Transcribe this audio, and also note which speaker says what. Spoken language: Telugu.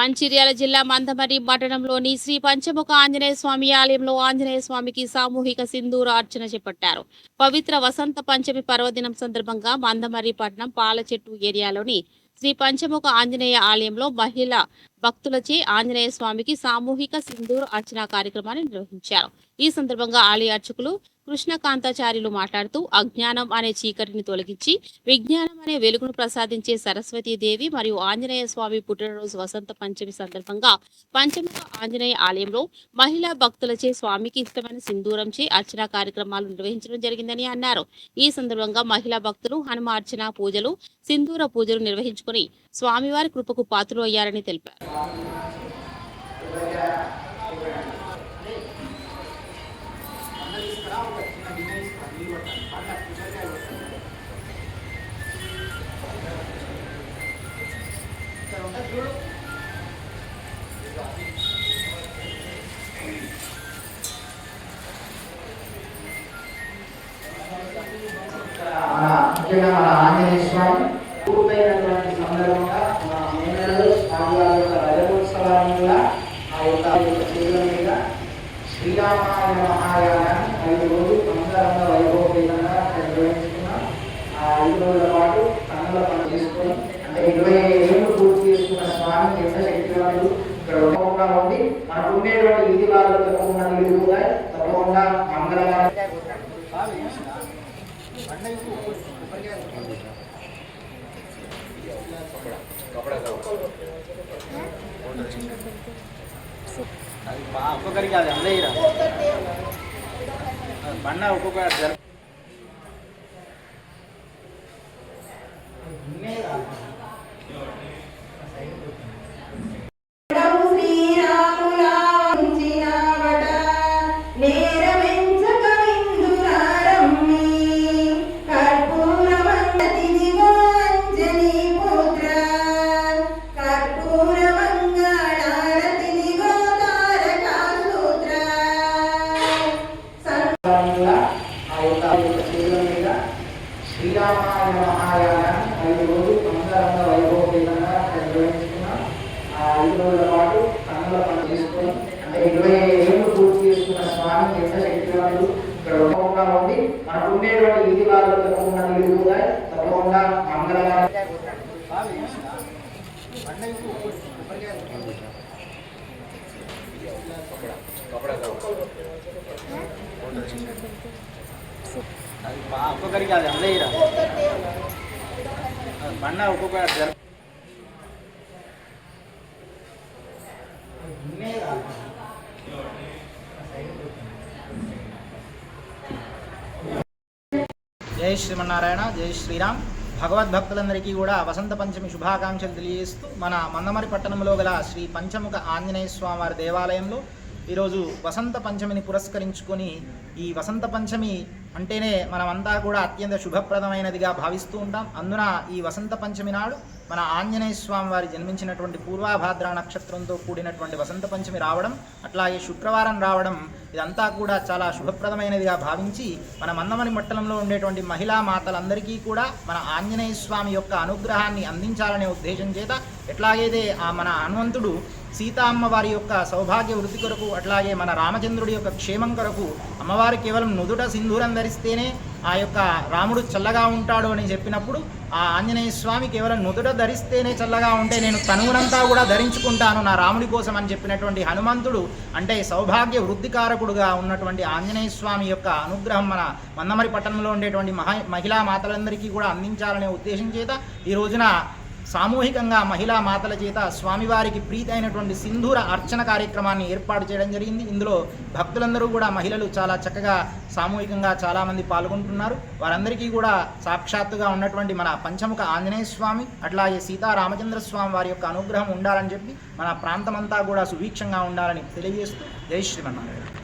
Speaker 1: మంచిర్యాల జిల్లా మందమర్రి పట్టణంలోని శ్రీ పంచముఖ ఆంజనేయ స్వామి ఆలయంలో ఆంజనేయ స్వామికి సామూహిక సింధూర అర్చన చేపట్టారు. పవిత్ర వసంత పంచమి పర్వదినం సందర్భంగా మందమర్రి పట్టణం పాలచెట్టు ఏరియాలోని శ్రీ పంచముఖ ఆంజనేయ ఆలయంలో మహిళా భక్తులచే ఆంజనేయ స్వామికి సామూహిక సింధూర అర్చన కార్యక్రమాన్ని నిర్వహించారు. ఈ సందర్భంగా ఆలయ అర్చకులు కృష్ణకాంతాచార్యులు మాట్లాడుతూ అజ్ఞానం అనే చీకటిని తొలగించి విజ్ఞానం అనే వెలుగును ప్రసాదించే సరస్వతీదేవి మరియు ఆంజనేయ స్వామి పుట్టినరోజు వసంత పంచమి సందర్భంగా పంచముఖ ఆంజనేయ ఆలయంలో మహిళా భక్తులచే స్వామికి ఇష్టమైన సింధూరంచే అర్చన కార్యక్రమాలు నిర్వహించడం జరిగిందని అన్నారు. ఈ సందర్భంగా మహిళా భక్తులు హనుమార్చన పూజలు, సింధూర పూజలు నిర్వహించుకుని స్వామివారి కృపకు పాత్రలు అయ్యారని తెలిపారు.
Speaker 2: ముఖ్యంగా మన ఆంజనేయ స్వామి పూర్తయినటువంటి సందర్భంగా మన మేనలు స్వామివారి యొక్క రజతోత్సవాన్ని కూడా ఆ యొక్క చేతుల మీద శ్రీరామాయ మహాయాగాన్ని 5 రోజులు అంగరంగ వైభవపేతంగా నిర్వహించుకున్నాం. ఆ 5 రోజుల పాటు కన్నుల పని చేసుకొని అంటే 25 ఏళ్ళు పూర్తి చేసుకున్న స్వామి ఎంత శక్తివంతుడు ఇక్కడ ఉండకుండా ఉండి మనకు ఉండేటువంటి వీధి వాళ్ళు తప్పకుండా నిలుగుతాయి, తప్పకుండా మంగళవారం
Speaker 3: ఒక్కొక్కరికి అది అందయ్యరా బండ ఒక్కొక్క
Speaker 2: శ్రీరామాయ మహాయాగాన్ని 5 రోజులు అంగరంగ వైభవపేతంగా నిర్వహించుకున్నాం. ఆ 5 రోజుల పాటు కన్నుల పని చేసుకొని అంటే 25 ఏళ్ళు పూర్తి చేసుకున్న స్వామి ఎంత శక్తివంతుడు ఇక్కడ ఉండకుండా ఉండి మనకు ఉండేటువంటి వీధి వాళ్ళు తప్పకుండా నిలుగుతాయి, తప్పకుండా మంగళవారం
Speaker 3: ఒక్కొక్కరికి అది అందయ్యరా బండ ఒక్కొక్క జై శ్రీమన్నారాయణ, జై శ్రీరామ్. భగవద్భక్తులందరికీ కూడా వసంత పంచమి శుభాకాంక్షలు తెలియజేస్తూ మన మందమరి పట్టణంలో గల శ్రీ పంచముఖ ఆంజనేయ స్వామివారి దేవాలయంలో ఈరోజు వసంత పంచమిని పురస్కరించుకొని ఈ వసంత పంచమి అంటేనే మనమంతా కూడా అత్యంత శుభప్రదమైనదిగా భావిస్తూ ఉంటాం. అందున ఈ వసంత పంచమి నాడు మన ఆంజనేయ స్వామి వారి జన్మించినటువంటి పూర్వాభాద్ర నక్షత్రంతో కూడినటువంటి వసంత పంచమి రావడం, అట్లాగే శుక్రవారం రావడం, ఇదంతా కూడా చాలా శుభప్రదమైనదిగా భావించి మన మందమరి పట్టణంలో ఉండేటువంటి మహిళా మాతలందరికీ కూడా మన ఆంజనేయ స్వామి యొక్క అనుగ్రహాన్ని అందించాలనే ఉద్దేశం చేత ఎట్లాగైతే మన హనుమంతుడు సీతా అమ్మవారి యొక్క సౌభాగ్య వృద్ధి కొరకు, అట్లాగే మన రామచంద్రుడి యొక్క క్షేమం కొరకు అమ్మవారు కేవలం నుదుట సింధూరం ధరిస్తేనే ఆ యొక్క రాముడు చల్లగా ఉంటాడు అని చెప్పినప్పుడు ఆ ఆంజనేయ స్వామి కేవలం నుదుట ధరిస్తేనే చల్లగా ఉంటే నేను తనువునంతా కూడా ధరించుకుంటాను నా రాముడి కోసం అని చెప్పినటువంటి హనుమంతుడు అంటే సౌభాగ్య వృద్ధికారకుడుగా ఉన్నటువంటి ఆంజనేయ స్వామి యొక్క అనుగ్రహం మన మందమరి పట్టణంలో ఉండేటువంటి మహిళా మాతలందరికీ కూడా అందించాలనే ఉద్దేశం చేత ఈ రోజున సామూహికంగా మహిళా మాతల చేత స్వామివారికి ప్రీతి అయినటువంటి సింధూర అర్చన కార్యక్రమాన్ని ఏర్పాటు చేయడం జరిగింది. ఇందులో భక్తులందరూ కూడా మహిళలు చాలా చక్కగా సామూహికంగా చాలామంది పాల్గొంటున్నారు. వారందరికీ కూడా సాక్షాత్తుగా ఉన్నటువంటి మన పంచముఖ ఆంజనేయ స్వామి అట్లాగే సీతారామచంద్ర స్వామి వారి యొక్క అనుగ్రహం ఉండాలని చెప్పి మన ప్రాంతమంతా కూడా సుభిక్షంగా ఉండాలని తెలియజేస్తూ జై శ్రీమన్నారాయణ.